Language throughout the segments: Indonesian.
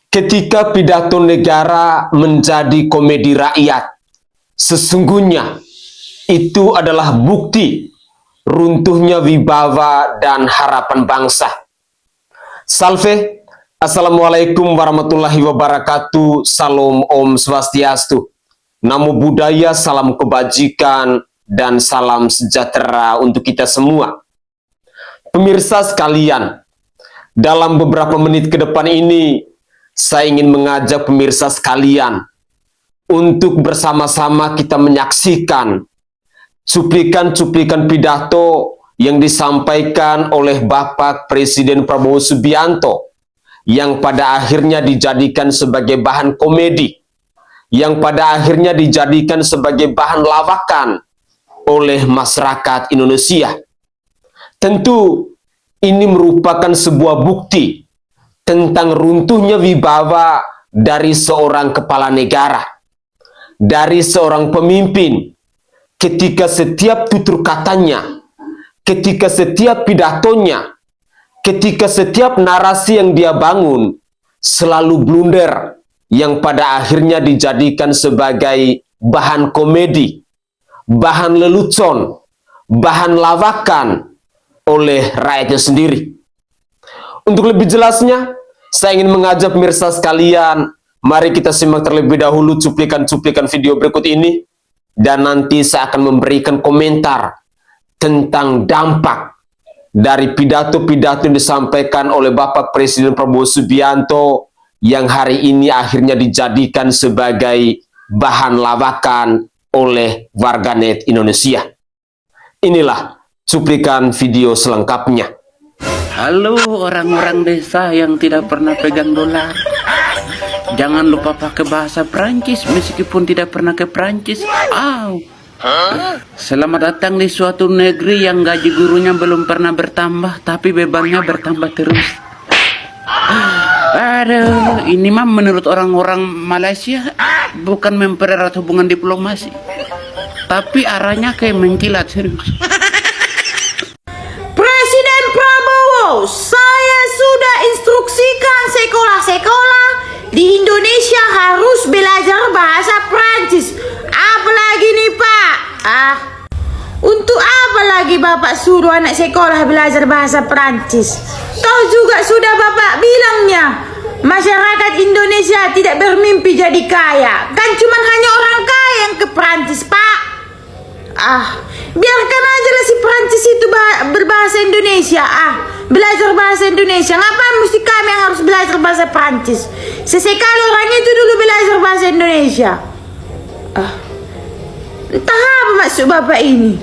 Ketika pidato negara menjadi komedi rakyat, sesungguhnya itu adalah bukti runtuhnya wibawa dan harapan bangsa. Salve, Assalamualaikum warahmatullahi wabarakatuh, Salam Om Swastiastu, Namo Buddhaya, salam kebajikan, dan salam sejahtera untuk kita semua. Pemirsa sekalian, dalam beberapa menit ke depan ini, saya ingin mengajak pemirsa sekalian untuk bersama-sama kita menyaksikan cuplikan-cuplikan pidato yang disampaikan oleh Bapak Presiden Prabowo Subianto yang pada akhirnya dijadikan sebagai bahan komedi, yang pada akhirnya dijadikan sebagai bahan lawakan oleh masyarakat Indonesia. Tentu ini merupakan sebuah bukti tentang runtuhnya wibawa dari seorang kepala negara, dari seorang pemimpin, ketika setiap tutur katanya, ketika setiap pidatonya, ketika setiap narasi yang dia bangun selalu blunder, yang pada akhirnya dijadikan sebagai bahan komedi, bahan lelucon, bahan lawakan oleh rakyatnya sendiri. Untuk lebih jelasnya, saya ingin mengajak pemirsa sekalian, mari kita simak terlebih dahulu cuplikan-cuplikan video berikut ini, dan nanti saya akan memberikan komentar tentang dampak dari pidato-pidato yang disampaikan oleh Bapak Presiden Prabowo Subianto yang hari ini akhirnya dijadikan sebagai bahan lawakan oleh warganet Indonesia. Inilah cuplikan video selengkapnya. Halo orang-orang desa yang tidak pernah pegang dolar. Jangan lupa pakai bahasa Prancis meskipun tidak pernah ke Prancis. Selamat datang di suatu negeri yang gaji gurunya belum pernah bertambah, tapi bebannya bertambah terus. Aduh, ini mah menurut orang-orang Malaysia bukan mempererat hubungan diplomasi, tapi arahnya kayak menjilat serius. Saya sudah instruksikan sekolah-sekolah di Indonesia harus belajar bahasa Prancis. Apalagi nih Pak? Untuk apa lagi Bapak suruh anak sekolah belajar bahasa Prancis? Tahu juga sudah Bapak bilangnya, masyarakat Indonesia tidak bermimpi jadi kaya. Kan cuman hanya orang kaya yang ke Prancis Pak. Biarkan aja lah si Prancis itu berbahasa Indonesia. Belajar bahasa Indonesia. Ngapain mesti kami yang harus belajar bahasa Prancis? Sesekali orang itu dulu belajar bahasa Indonesia. Entah apa maksud Bapak ini.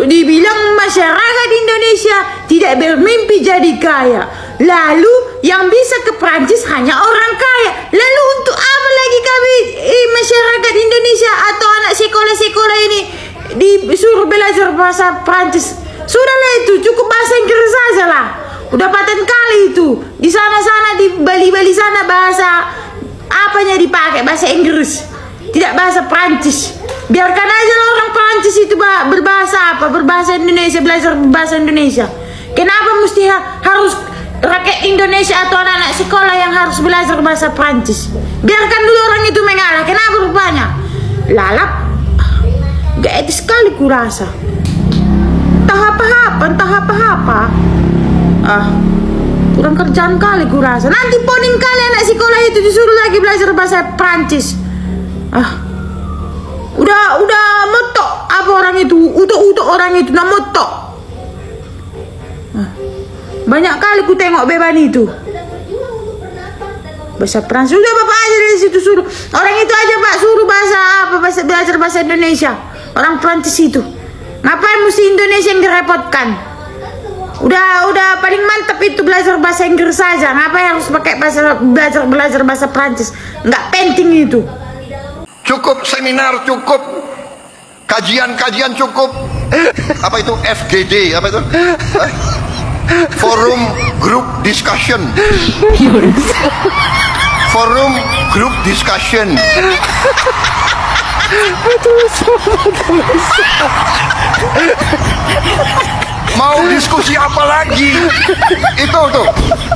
Dibilang masyarakat Indonesia tidak bermimpi jadi kaya. Lalu yang bisa ke Prancis hanya orang kaya. Lalu untuk apa lagi kami masyarakat Indonesia atau anak sekolah-sekolah ini disuruh belajar bahasa Prancis? Sudahlah itu, cukup bahasa Inggris saja lah. Udah paten kali itu. Di sana-sana, di Bali-Bali sana bahasa apanya dipakai? Bahasa Inggris, tidak bahasa Prancis. Biarkan aja lah orang Prancis itu berbahasa apa? Berbahasa Indonesia, belajar bahasa Indonesia. Kenapa mesti harus rakyat Indonesia atau anak-anak sekolah yang harus belajar bahasa Prancis? Biarkan dulu orang itu mengalah. Kenapa rupanya? Lalap. Gak etis sekali kurasa. Entah apa. Kurang kerjaan kali kurasa. Nanti poning kali anak sekolah itu disuruh lagi belajar bahasa Prancis. Udah motok apa orang itu? Utuk orang itu nah motok. Banyak kali ku tengok beban itu. Bahasa Prancis. Udah Bapak aja dari situ suruh. Orang itu aja Pak suruh belajar bahasa Indonesia. Orang Prancis itu. Ngapain mesti Indonesia yang direpotkan? Udah paling mantap itu belajar bahasa Inggris saja. Ngapain harus pakai belajar bahasa Prancis? Nggak penting itu. Cukup seminar, cukup kajian cukup. Apa itu FGD? Apa itu? Forum Group Discussion. Forum Group Discussion. Mau diskusi apa lagi? Itu tuh,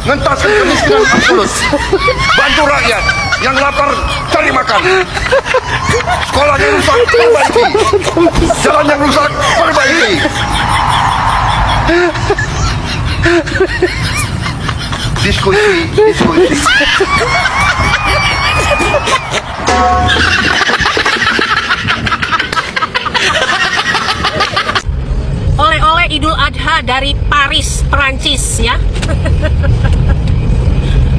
ngentaskan kemiskinan absolut. Bantu rakyat yang lapar cari makan. Sekolah yang rusak perbaiki. Jalan yang rusak perbaiki. Diskusi. Oleh-oleh Idul Adha dari Paris, Perancis ya.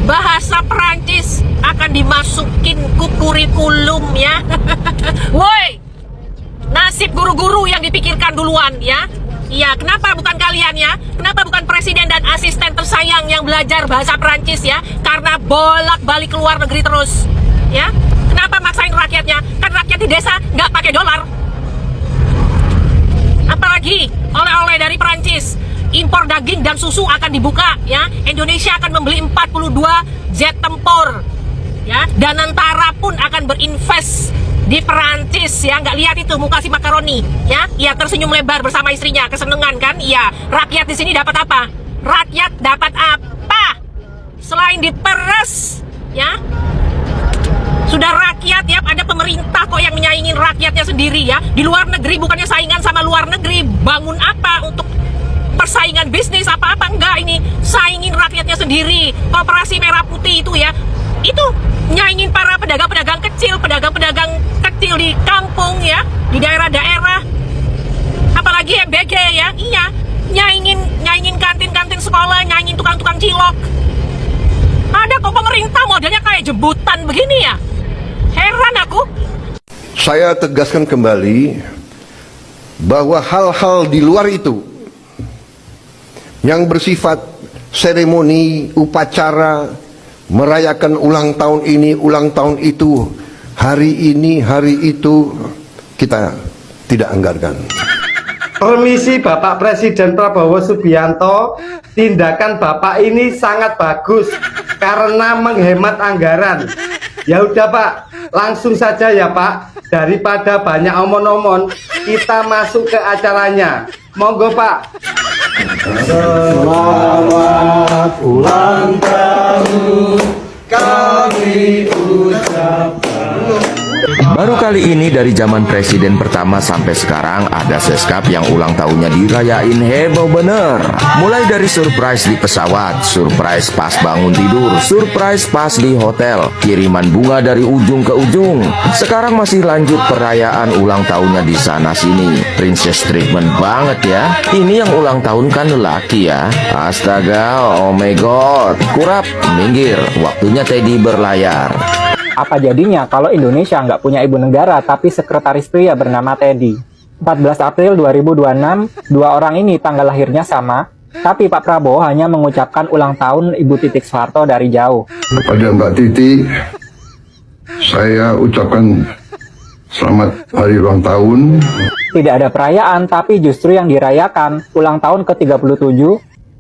Bahasa Perancis akan dimasukin ke kurikulum ya. Woi, nasib guru-guru yang dipikirkan duluan ya. Iya, kenapa bukan kalian ya? Kenapa bukan presiden dan asisten tersayang yang belajar bahasa Perancis ya? Karena bolak-balik ke luar negeri terus ya. Kenapa maksain rakyatnya? Kan rakyat di desa nggak pakai dolar. Apalagi oleh-oleh dari Perancis, impor daging dan susu akan dibuka ya. Indonesia akan membeli 42 jet tempur ya. Dan Antara pun akan berinvest di Perancis ya. Nggak lihat itu muka si makaroni ya. Ia tersenyum lebar bersama istrinya, kesenangan kan? Iya. Rakyat di sini dapat apa? Rakyat dapat apa? Selain diperes ya. Sudah rakyat ya, ada pemerintah kok yang menyaingin rakyatnya sendiri ya. Di luar negeri bukannya saingan sama luar negeri, bangun apa untuk persaingan bisnis apa-apa, enggak, ini saingin rakyatnya sendiri. Koperasi Merah Putih itu ya, itu nyaingin para pedagang-pedagang kecil di kampung ya, di daerah-daerah. Apalagi MBG ya, iya, nyaingin kantin-kantin sekolah, nyaingin tukang-tukang cilok. Ada kok pemerintah modelnya kayak jembutan begini ya. Heran aku. Saya tegaskan kembali bahwa hal-hal di luar itu yang bersifat seremoni, upacara, merayakan ulang tahun ini, ulang tahun itu, hari ini, hari itu, kita tidak anggarkan. Permisi Bapak Presiden Prabowo Subianto, tindakan Bapak ini sangat bagus karena menghemat anggaran. Ya udah Pak, langsung saja ya Pak, daripada banyak omon-omon, kita masuk ke acaranya. Monggo Pak. Selamat ulang tahun kami ucapkan. Baru kali ini dari zaman presiden pertama sampai sekarang ada seskap yang ulang tahunnya dirayain heboh bener. Mulai dari surprise di pesawat, surprise pas bangun tidur, surprise pas di hotel, kiriman bunga dari ujung ke ujung. Sekarang masih lanjut perayaan ulang tahunnya di sana sini. Princess treatment banget ya. Ini yang ulang tahun kan lelaki ya. Astaga, oh my god. Kurap, minggir, waktunya Teddy berlayar. Apa jadinya kalau Indonesia nggak punya ibu negara tapi sekretaris pria bernama Teddy? 14 April 2026, dua orang ini tanggal lahirnya sama, tapi Pak Prabowo hanya mengucapkan ulang tahun Ibu Titik Soeharto dari jauh. Kepada Mbak Titi, saya ucapkan selamat hari ulang tahun. Tidak ada perayaan, tapi justru yang dirayakan ulang tahun ke-37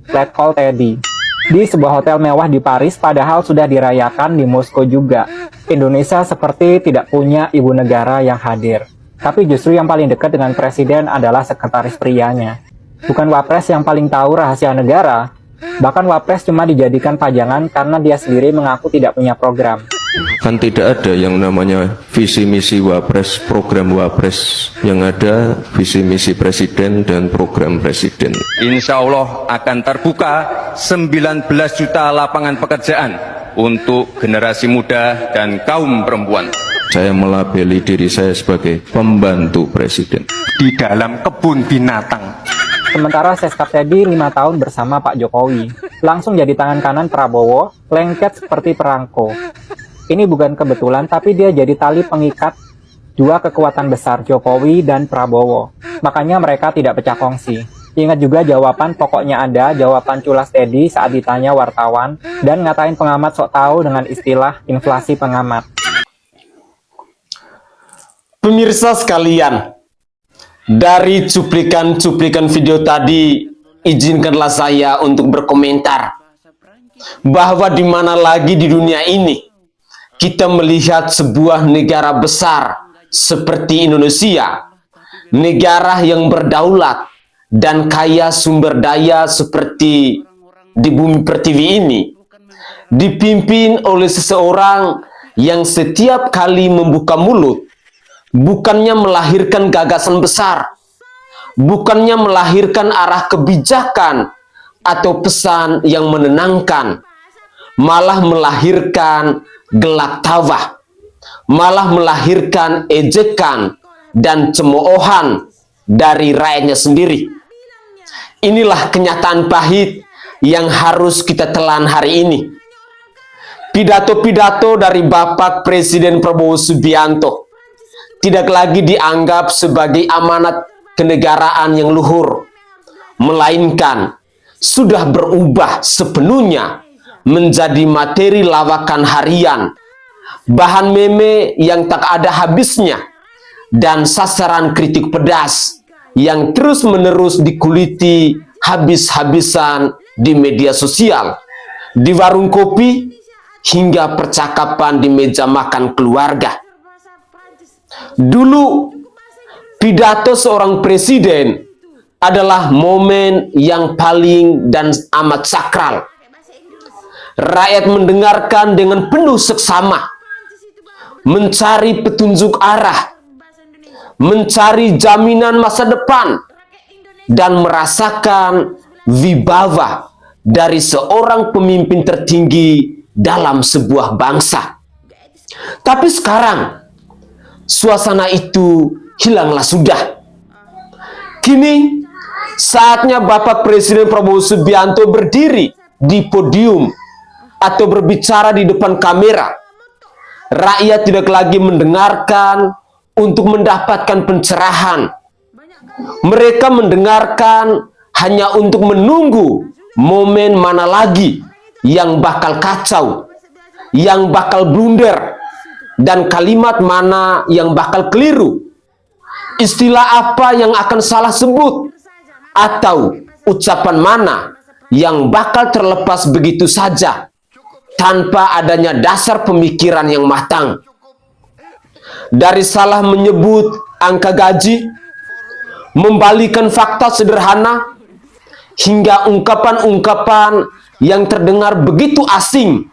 Let Call Teddy. Di sebuah hotel mewah di Paris, padahal sudah dirayakan di Moskow juga. Indonesia seperti tidak punya ibu negara yang hadir. Tapi justru yang paling dekat dengan presiden adalah sekretaris prianya. Bukan Wapres yang paling tahu rahasia negara. Bahkan Wapres cuma dijadikan pajangan karena dia sendiri mengaku tidak punya program. Kan tidak ada yang namanya visi misi Wapres, program Wapres. Yang ada visi misi presiden dan program presiden. Insya Allah akan terbuka 19 juta lapangan pekerjaan untuk generasi muda dan kaum perempuan. Saya melabeli diri saya sebagai pembantu presiden. Di dalam kebun binatang. Sementara Seskap Teddy 5 tahun bersama Pak Jokowi. Langsung jadi tangan kanan Prabowo, lengket seperti perangko. Ini bukan kebetulan, tapi dia jadi tali pengikat dua kekuatan besar, Jokowi dan Prabowo. Makanya mereka tidak pecah kongsi. Ingat juga jawaban pokoknya ada, jawaban culas Teddy saat ditanya wartawan, dan ngatain pengamat sok tahu dengan istilah inflasi pengamat. Pemirsa sekalian, dari cuplikan-cuplikan video tadi, izinkanlah saya untuk berkomentar bahwa di mana lagi di dunia ini kita melihat sebuah negara besar seperti Indonesia, negara yang berdaulat, dan kaya sumber daya seperti di bumi pertiwi ini, dipimpin oleh seseorang yang setiap kali membuka mulut, bukannya melahirkan gagasan besar, bukannya melahirkan arah kebijakan atau pesan yang menenangkan, malah melahirkan gelak tawa, malah melahirkan ejekan dan cemoohan dari rakyatnya sendiri. Inilah kenyataan pahit yang harus kita telan hari ini. Pidato-pidato dari Bapak Presiden Prabowo Subianto tidak lagi dianggap sebagai amanat kenegaraan yang luhur, melainkan sudah berubah sepenuhnya menjadi materi lawakan harian, bahan meme yang tak ada habisnya, dan sasaran kritik pedas yang terus-menerus dikuliti habis-habisan di media sosial, di warung kopi, hingga percakapan di meja makan keluarga. Dulu, pidato seorang presiden adalah momen yang paling dan amat sakral. Rakyat mendengarkan dengan penuh seksama, mencari petunjuk arah, mencari jaminan masa depan, dan merasakan wibawa dari seorang pemimpin tertinggi dalam sebuah bangsa. Tapi sekarang, suasana itu hilanglah sudah. Kini, saatnya Bapak Presiden Prabowo Subianto berdiri di podium atau berbicara di depan kamera. Rakyat tidak lagi mendengarkan untuk mendapatkan pencerahan. Mereka mendengarkan hanya untuk menunggu momen mana lagi yang bakal kacau, yang bakal blunder, dan kalimat mana yang bakal keliru, istilah apa yang akan salah sebut, atau ucapan mana yang bakal terlepas begitu saja tanpa adanya dasar pemikiran yang matang. Dari salah menyebut angka gaji, membalikan fakta sederhana, hingga ungkapan-ungkapan yang terdengar begitu asing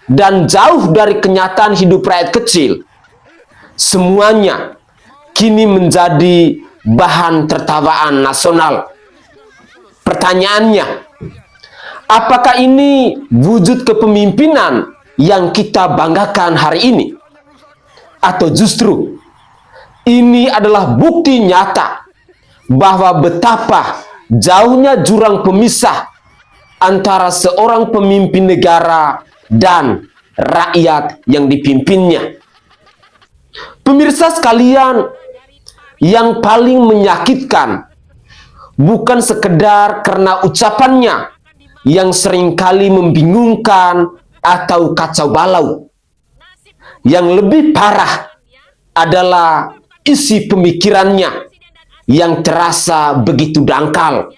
dan jauh dari kenyataan hidup rakyat kecil, semuanya kini menjadi bahan tertawaan nasional. Pertanyaannya, apakah ini wujud kepemimpinan yang kita banggakan hari ini? Atau justru ini adalah bukti nyata bahwa betapa jauhnya jurang pemisah antara seorang pemimpin negara dan rakyat yang dipimpinnya. Pemirsa sekalian, yang paling menyakitkan bukan sekedar karena ucapannya yang seringkali membingungkan atau kacau balau. Yang lebih parah adalah isi pemikirannya yang terasa begitu dangkal,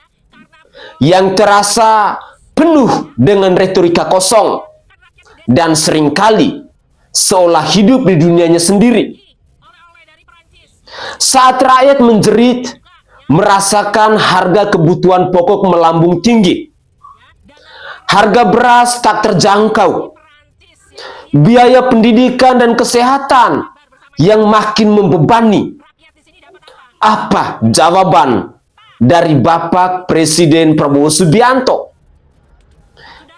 yang terasa penuh dengan retorika kosong, dan seringkali seolah hidup di dunianya sendiri. Saat rakyat menjerit, merasakan harga kebutuhan pokok melambung tinggi, harga beras tak terjangkau, biaya pendidikan dan kesehatan yang makin membebani, apa jawaban dari Bapak Presiden Prabowo Subianto?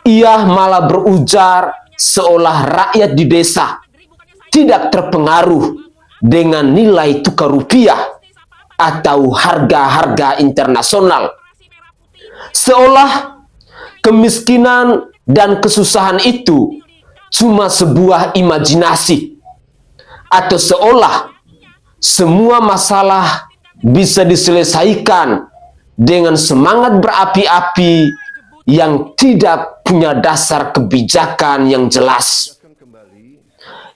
Ia malah berujar seolah rakyat di desa tidak terpengaruh dengan nilai tukar rupiah atau harga-harga internasional. Seolah kemiskinan dan kesusahan itu cuma sebuah imajinasi, atau seolah semua masalah bisa diselesaikan dengan semangat berapi-api yang tidak punya dasar kebijakan yang jelas.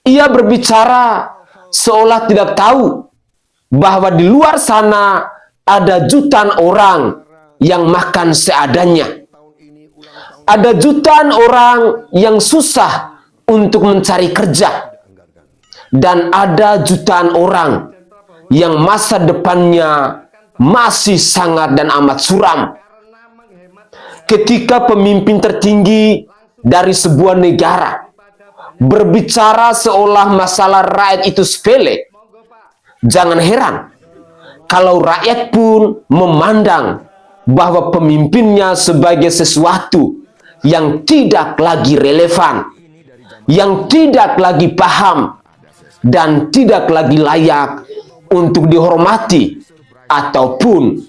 Ia berbicara seolah tidak tahu bahwa di luar sana ada jutaan orang yang makan seadanya. Ada jutaan orang yang susah untuk mencari kerja. Dan ada jutaan orang yang masa depannya masih sangat dan amat suram. Ketika pemimpin tertinggi dari sebuah negara berbicara seolah masalah rakyat itu sepele, jangan heran kalau rakyat pun memandang bahwa pemimpinnya sebagai sesuatu yang tidak lagi relevan, yang tidak lagi paham, dan tidak lagi layak untuk dihormati ataupun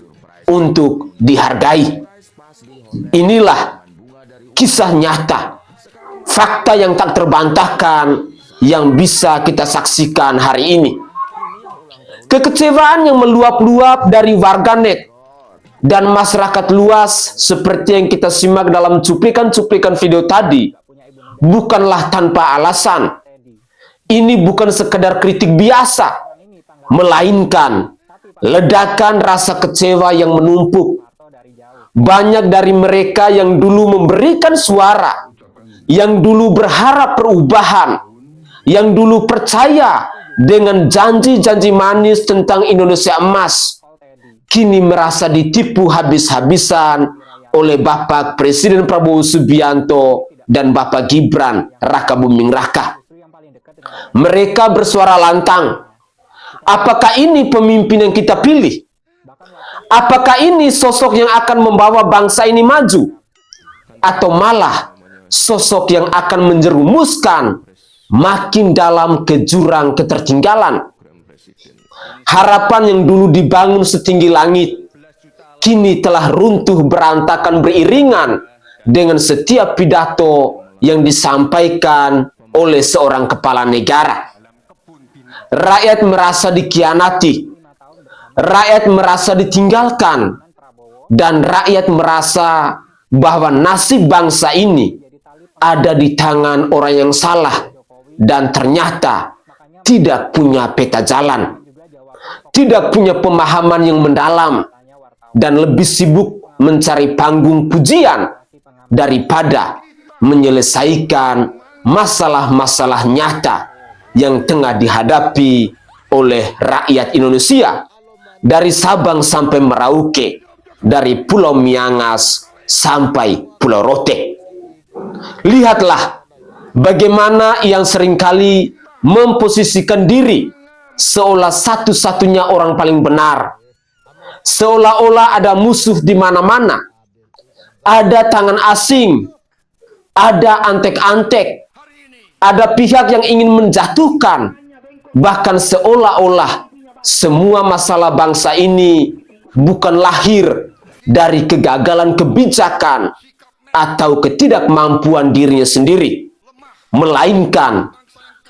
untuk dihargai. Inilah kisah nyata, fakta yang tak terbantahkan yang bisa kita saksikan hari ini. Kekecewaan yang meluap-luap dari warganet dan masyarakat luas seperti yang kita simak dalam cuplikan-cuplikan video tadi bukanlah tanpa alasan. Ini bukan sekedar kritik biasa, melainkan ledakan rasa kecewa yang menumpuk. Banyak dari mereka yang dulu memberikan suara, yang dulu berharap perubahan, yang dulu percaya dengan janji-janji manis tentang Indonesia emas, kini merasa ditipu habis-habisan oleh Bapak Presiden Prabowo Subianto dan Bapak Gibran Rakabuming Raka. Mereka bersuara lantang, apakah ini pemimpin yang kita pilih? Apakah ini sosok yang akan membawa bangsa ini maju? Atau malah sosok yang akan menjerumuskan makin dalam ke jurang ketertinggalan? Harapan yang dulu dibangun setinggi langit kini telah runtuh berantakan beriringan dengan setiap pidato yang disampaikan oleh seorang kepala negara. Rakyat merasa dikhianati, rakyat merasa ditinggalkan, dan rakyat merasa bahwa nasib bangsa ini ada di tangan orang yang salah dan ternyata tidak punya peta jalan, tidak punya pemahaman yang mendalam, dan lebih sibuk mencari panggung pujian daripada menyelesaikan masalah-masalah nyata yang tengah dihadapi oleh rakyat Indonesia dari Sabang sampai Merauke, dari Pulau Miangas sampai Pulau Rote. Lihatlah bagaimana yang seringkali memposisikan diri seolah satu-satunya orang paling benar, seolah-olah ada musuh di mana-mana, ada tangan asing, ada antek-antek, ada pihak yang ingin menjatuhkan, bahkan seolah-olah semua masalah bangsa ini bukan lahir dari kegagalan kebijakan atau ketidakmampuan dirinya sendiri, melainkan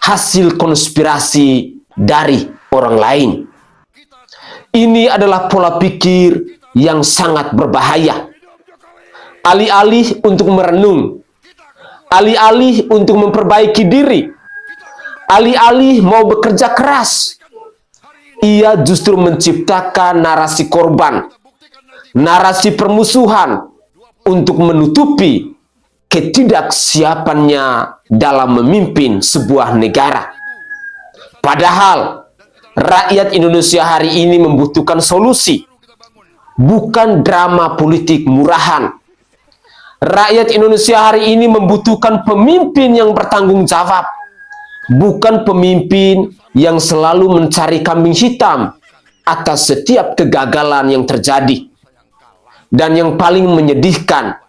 hasil konspirasi dari orang lain. Ini adalah pola pikir yang sangat berbahaya. Alih-alih untuk merenung, alih-alih untuk memperbaiki diri, alih-alih mau bekerja keras, ia justru menciptakan narasi korban, narasi permusuhan untuk menutupi ketidaksiapannya dalam memimpin sebuah negara. Padahal rakyat Indonesia hari ini membutuhkan solusi, bukan drama politik murahan. Rakyat Indonesia hari ini membutuhkan pemimpin yang bertanggung jawab, bukan pemimpin yang selalu mencari kambing hitam atas setiap kegagalan yang terjadi. Dan yang paling menyedihkan,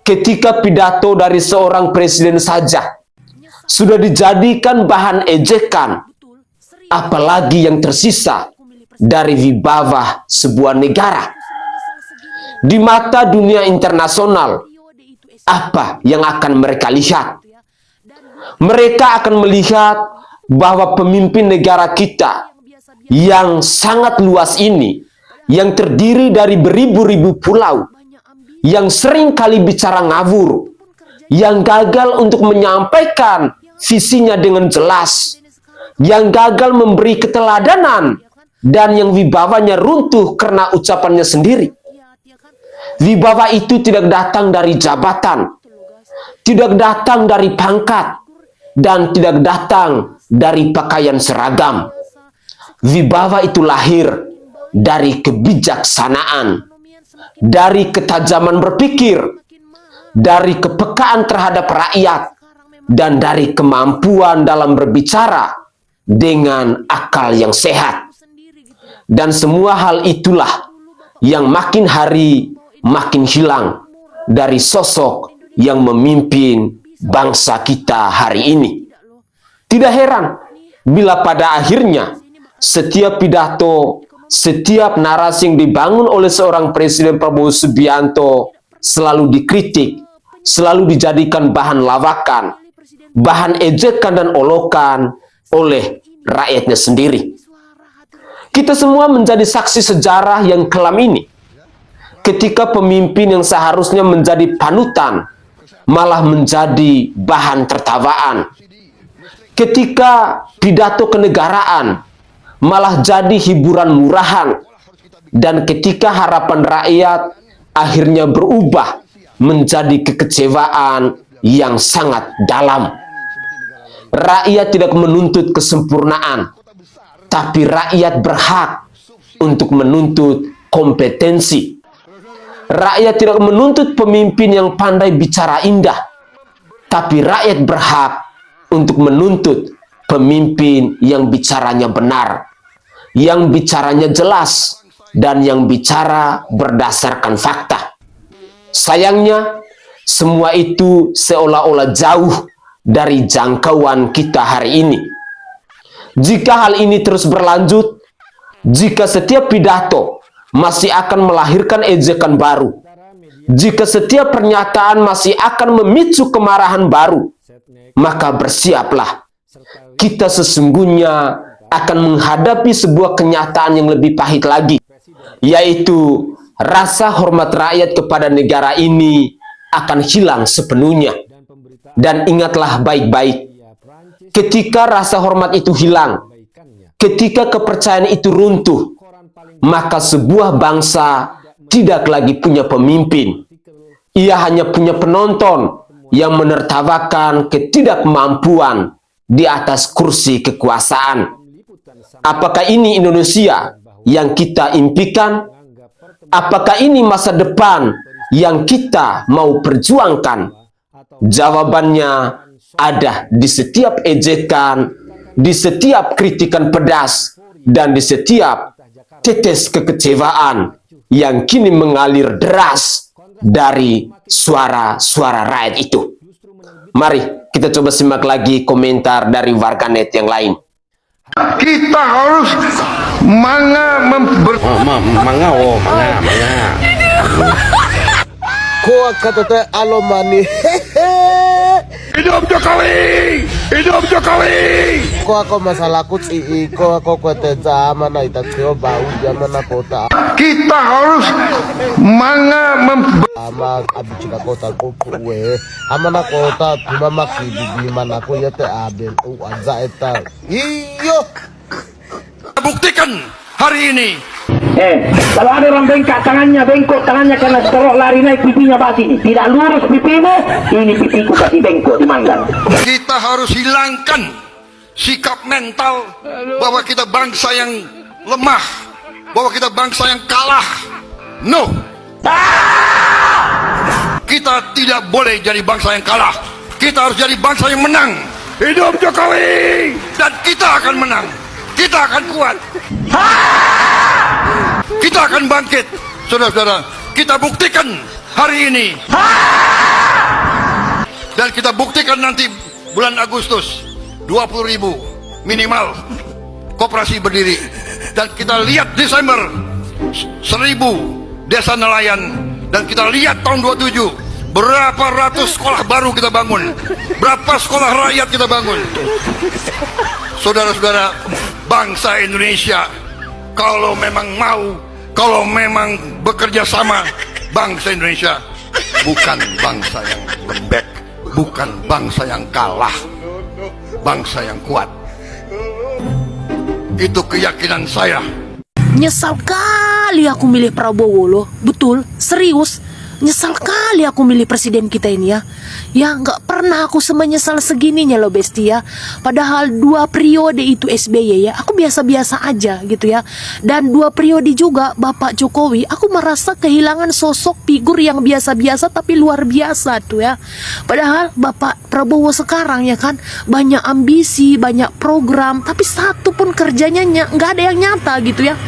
ketika pidato dari seorang presiden saja sudah dijadikan bahan ejekan, apalagi yang tersisa dari wibawa sebuah negara. Di mata dunia internasional, apa yang akan mereka lihat? Mereka akan melihat bahwa pemimpin negara kita yang sangat luas ini, yang terdiri dari beribu-ribu pulau, yang sering kali bicara ngawur, yang gagal untuk menyampaikan visinya dengan jelas, yang gagal memberi keteladanan, dan yang wibawanya runtuh karena ucapannya sendiri. Wibawa itu tidak datang dari jabatan, tidak datang dari pangkat, dan tidak datang dari pakaian seragam. Wibawa itu lahir dari kebijaksanaan, dari ketajaman berpikir, dari kepekaan terhadap rakyat, dan dari kemampuan dalam berbicara dengan akal yang sehat. Dan semua hal itulah yang makin hari makin hilang dari sosok yang memimpin bangsa kita hari ini. Tidak heran bila pada akhirnya setiap pidato, setiap narasi yang dibangun oleh seorang Presiden Prabowo Subianto selalu dikritik, selalu dijadikan bahan lawakan, bahan ejekan dan olokan oleh rakyatnya sendiri. Kita semua menjadi saksi sejarah yang kelam ini. Ketika pemimpin yang seharusnya menjadi panutan malah menjadi bahan tertawaan. Ketika pidato kenegaraan malah jadi hiburan murahan. Dan ketika harapan rakyat akhirnya berubah menjadi kekecewaan yang sangat dalam. Rakyat tidak menuntut kesempurnaan, tapi rakyat berhak untuk menuntut kompetensi. Rakyat tidak menuntut pemimpin yang pandai bicara indah, tapi rakyat berhak untuk menuntut pemimpin yang bicaranya benar, yang bicaranya jelas, dan yang bicara berdasarkan fakta. Sayangnya, semua itu seolah-olah jauh dari jangkauan kita hari ini. Jika hal ini terus berlanjut, jika setiap pidato masih akan melahirkan ejekan baru, jika setiap pernyataan masih akan memicu kemarahan baru, maka bersiaplah, kita sesungguhnya akan menghadapi sebuah kenyataan yang lebih pahit lagi, yaitu rasa hormat rakyat kepada negara ini akan hilang sepenuhnya. Dan ingatlah baik-baik, ketika rasa hormat itu hilang, ketika kepercayaan itu runtuh, maka sebuah bangsa tidak lagi punya pemimpin. Ia hanya punya penonton yang menertawakan ketidakmampuan di atas kursi kekuasaan. Apakah ini Indonesia yang kita impikan? Apakah ini masa depan yang kita mau perjuangkan? Jawabannya ada di setiap ejekan, di setiap kritikan pedas, dan di setiap tetes kekecewaan yang kini mengalir deras dari suara-suara rakyat itu. Mari kita coba simak lagi komentar dari warganet yang lain. Kita harus Ko kata alomani. Hidup Jokowi! Hidup Jokowi! Ko ako masalakot ko ako kwete sama na itatio bau mana kota. Kita harus Ama abichika kota ko we. Ama na kota tumama kibibi mana ko yate abel aza eta. Iyo. buktikan hari ini. Kalau ada orang bengkak tangannya, bengkok tangannya karena seterok lari naik pipinya basi. Tidak lurus pipimu, ini pipiku kasih bengkok di manggang. Kita harus hilangkan sikap mental bahwa kita bangsa yang lemah, bahwa kita bangsa yang kalah. No. Kita tidak boleh jadi bangsa yang kalah. Kita harus jadi bangsa yang menang. Hidup Jokowi! Dan kita akan menang. Kita akan kuat. Kita akan bangkit. Saudara-saudara, kita buktikan hari ini. Dan kita buktikan nanti bulan Agustus 20.000 minimal koperasi berdiri. Dan kita lihat Desember 1.000 desa nelayan. Dan kita lihat tahun 27 berapa ratus sekolah baru kita bangun, berapa sekolah rakyat kita bangun. Saudara-saudara, bangsa Indonesia kalau memang mau, kalau memang bekerja sama, bangsa Indonesia bukan bangsa yang lembek, bukan bangsa yang kalah, bangsa yang kuat. Itu keyakinan saya. Nyesal kali aku milih Prabowo loh. Betul, serius. Nyesal kali aku milih presiden kita ini ya. Ya nggak pernah aku semenyesal segininya loh Besti ya. Padahal 2 periode itu SBY ya, aku biasa-biasa aja gitu ya. Dan 2 periode juga Bapak Jokowi, aku merasa kehilangan sosok figur yang biasa-biasa tapi luar biasa tuh ya. Padahal Bapak Prabowo sekarang ya kan banyak ambisi, banyak program, tapi satu pun kerjanya nggak ada yang nyata gitu ya.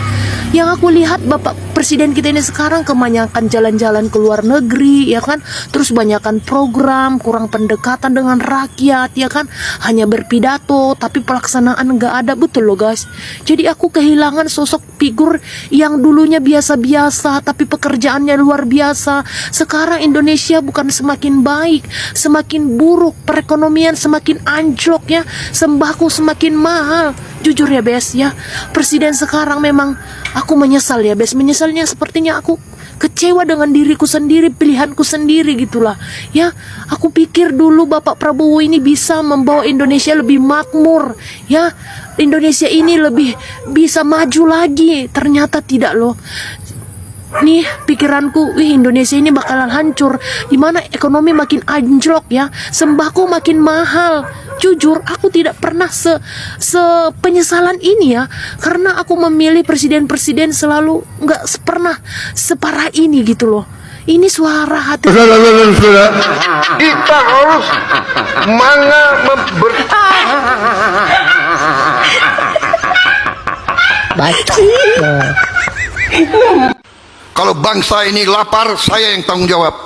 Yang aku lihat Bapak Presiden kita ini sekarang kebanyakan jalan-jalan ke luar negeri ya kan, terus banyakkan program, kurang pendekatan dengan rakyat ya kan, hanya berpidato tapi pelaksanaan nggak ada, betul loh guys. Jadi aku kehilangan sosok figur yang dulunya biasa-biasa tapi pekerjaannya luar biasa. Sekarang Indonesia bukan semakin baik, semakin buruk, perekonomian semakin anjlok ya, sembako semakin mahal. Jujur ya Bes ya, presiden sekarang memang aku menyesal ya Bes. Menyesalnya sepertinya aku kecewa dengan diriku sendiri, pilihanku sendiri gitulah ya. Aku pikir dulu Bapak Prabowo ini bisa membawa Indonesia lebih makmur ya, Indonesia ini lebih bisa maju lagi. Ternyata tidak loh. Nih pikiranku, Indonesia ini bakalan hancur, dimana ekonomi makin anjlok ya, sembako makin mahal. Jujur aku tidak pernah penyesalan ini ya, karena aku memilih presiden-presiden selalu nggak pernah separah ini gitu loh. Ini suara hati. Kita harus Kalau bangsa ini lapar, saya yang tanggung jawab.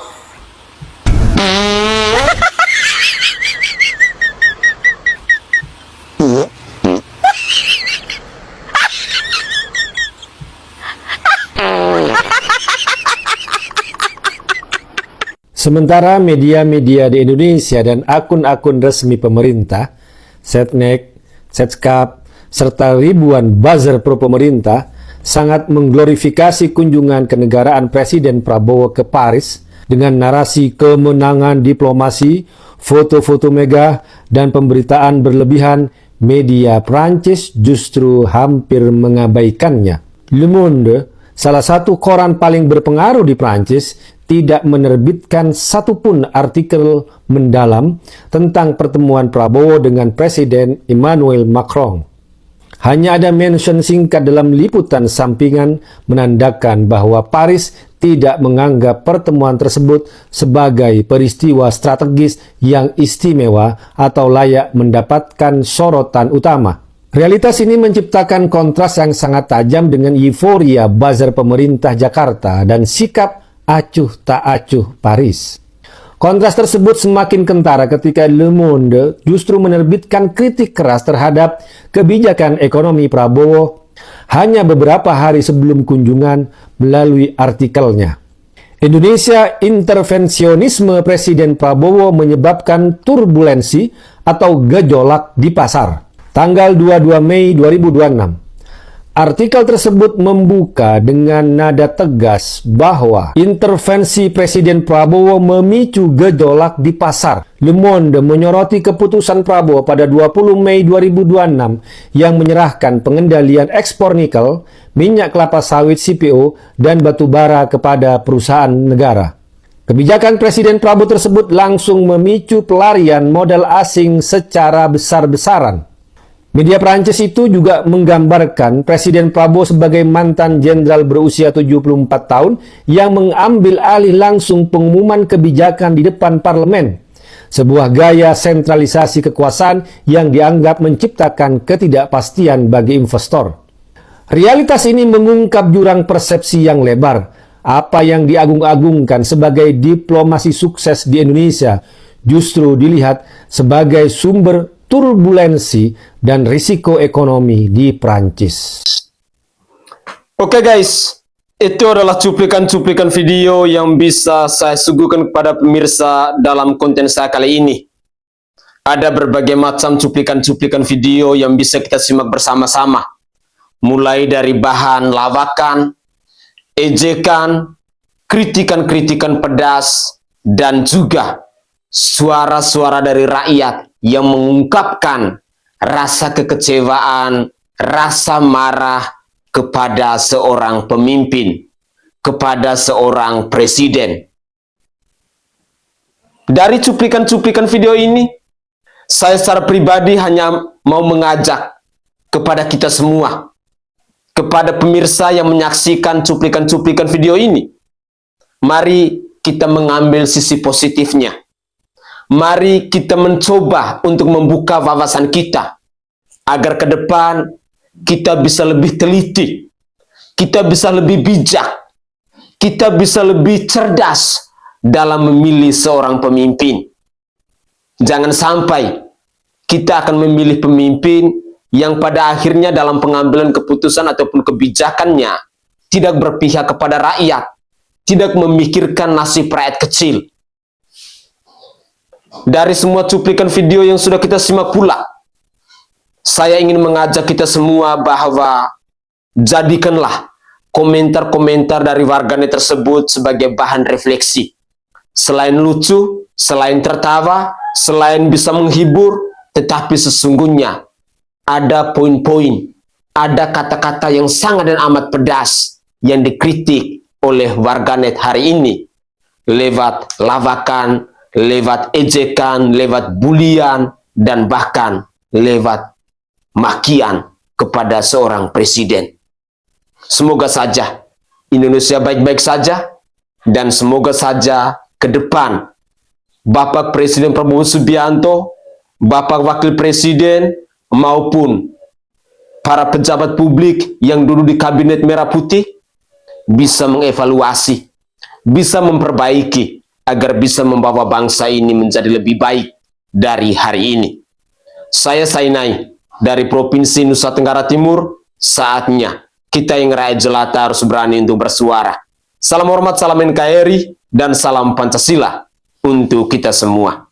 Sementara media-media di Indonesia dan akun-akun resmi pemerintah, Setnek, Setskap, serta ribuan buzzer pro pemerintah sangat mengglorifikasi kunjungan kenegaraan Presiden Prabowo ke Paris dengan narasi kemenangan diplomasi, foto-foto megah, dan pemberitaan berlebihan. Media Prancis justru hampir mengabaikannya. Le Monde, salah satu koran paling berpengaruh di Prancis, tidak menerbitkan satupun artikel mendalam tentang pertemuan Prabowo dengan Presiden Emmanuel Macron. Hanya ada mention singkat dalam liputan sampingan menandakan bahwa Paris tidak menganggap pertemuan tersebut sebagai peristiwa strategis yang istimewa atau layak mendapatkan sorotan utama. Realitas ini menciptakan kontras yang sangat tajam dengan euforia buzzer pemerintah Jakarta dan sikap acuh tak acuh Paris. Kontras tersebut semakin kentara ketika Le Monde justru menerbitkan kritik keras terhadap kebijakan ekonomi Prabowo hanya beberapa hari sebelum kunjungan melalui artikelnya. Indonesia intervensionisme Presiden Prabowo menyebabkan turbulensi atau gejolak di pasar. Tanggal 22 Mei 2026. Artikel tersebut membuka dengan nada tegas bahwa intervensi Presiden Prabowo memicu gejolak di pasar. Le Monde menyoroti keputusan Prabowo pada 20 Mei 2026 yang menyerahkan pengendalian ekspor nikel, minyak kelapa sawit CPO, dan batu bara kepada perusahaan negara. Kebijakan Presiden Prabowo tersebut langsung memicu pelarian modal asing secara besar-besaran. Media Prancis itu juga menggambarkan Presiden Prabowo sebagai mantan jenderal berusia 74 tahun yang mengambil alih langsung pengumuman kebijakan di depan parlemen. Sebuah gaya sentralisasi kekuasaan yang dianggap menciptakan ketidakpastian bagi investor. Realitas ini mengungkap jurang persepsi yang lebar. Apa yang diagung-agungkan sebagai diplomasi sukses di Indonesia justru dilihat sebagai sumber turbulensi dan risiko ekonomi di Prancis. Oke guys, itu adalah cuplikan-cuplikan video yang bisa saya suguhkan kepada pemirsa dalam konten saya kali ini. Ada berbagai macam cuplikan-cuplikan video yang bisa kita simak bersama-sama. Mulai dari bahan lawakan, ejekan, kritikan-kritikan pedas, dan juga suara-suara dari rakyat yang mengungkapkan rasa kekecewaan, rasa marah kepada seorang pemimpin, kepada seorang presiden. Dari cuplikan-cuplikan video ini, saya secara pribadi hanya mau mengajak kepada kita semua, kepada pemirsa yang menyaksikan cuplikan-cuplikan video ini, mari kita mengambil sisi positifnya. Mari kita mencoba untuk membuka wawasan kita, agar ke depan kita bisa lebih teliti, kita bisa lebih bijak, kita bisa lebih cerdas dalam memilih seorang pemimpin. Jangan sampai kita akan memilih pemimpin yang pada akhirnya dalam pengambilan keputusan ataupun kebijakannya tidak berpihak kepada rakyat, tidak memikirkan nasib rakyat kecil. Dari semua cuplikan video yang sudah kita simak pula, saya ingin mengajak kita semua bahwa jadikanlah komentar-komentar dari warganet tersebut sebagai bahan refleksi. Selain lucu, selain tertawa, selain bisa menghibur, tetapi sesungguhnya ada poin-poin, ada kata-kata yang sangat dan amat pedas yang dikritik oleh warganet hari ini lewat lawakan, lewat ejekan, lewat bulian, dan bahkan lewat makian kepada seorang presiden. Semoga saja Indonesia baik-baik saja, dan semoga saja ke depan Bapak Presiden Prabowo Subianto, Bapak Wakil Presiden, maupun para pejabat publik yang duduk di Kabinet Merah Putih bisa mengevaluasi, bisa memperbaiki, agar bisa membawa bangsa ini menjadi lebih baik dari hari ini. Saya Sainai dari Provinsi Nusa Tenggara Timur. Saatnya kita yang rakyat jelata harus berani untuk bersuara. Salam hormat, salam NKRI, dan salam Pancasila untuk kita semua.